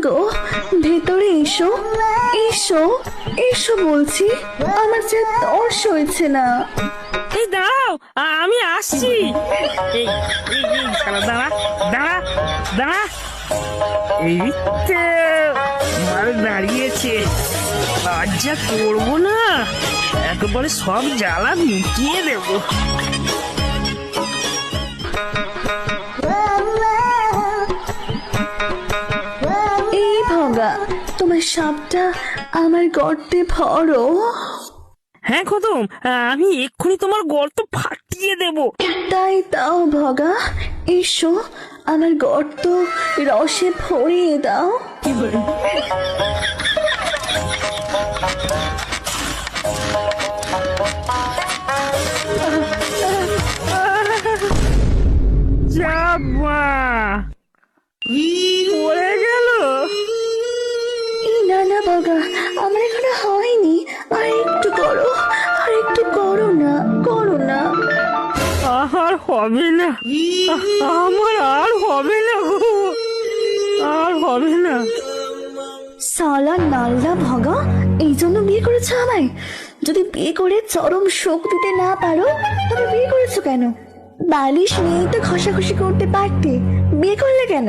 গো, ভেতরে এসো, এসো, এসো বলছি। আমার যে তর সইছে না। এই দাঁড়াও, আমি আসছি। এই এই এই শালা দাঁড়া, দাঁড়া, দাঁড়া। এই তো মাল দাঁড়িয়েছে। আজ যা করবো না, একেবারে সব জ্বালা মিটিয়ে দেবো। এই ভগা, তোমার সাপটা আমার গর্তে ভরো। হ্যাঁ খতম, আমি এক্ষুনি তোমার গর্ত ফাটিয়ে দেবো। তাই দাও ভগা, এসো, আমার গর্ত রসে ভরিয়ে দাও। যাবা পড়ে গেল। এই না না ভগা, আমার এখানে হয়নি। আর একটু করো, আর একটু করো না, করো না। আর হবে না, আমার আর হবে না গো, আর হবে না। সালা নাল্লা ভগা, এই জন্য বিয়ে করেছো আমায়? যদি বিয়ে করে চরম শোক দিতে না পারো, তবে বিয়ে করেছো কেন? বালিশ নিয়েই তো ঘষাঘষি করতে পারতে, বিয়ে করলে কেন?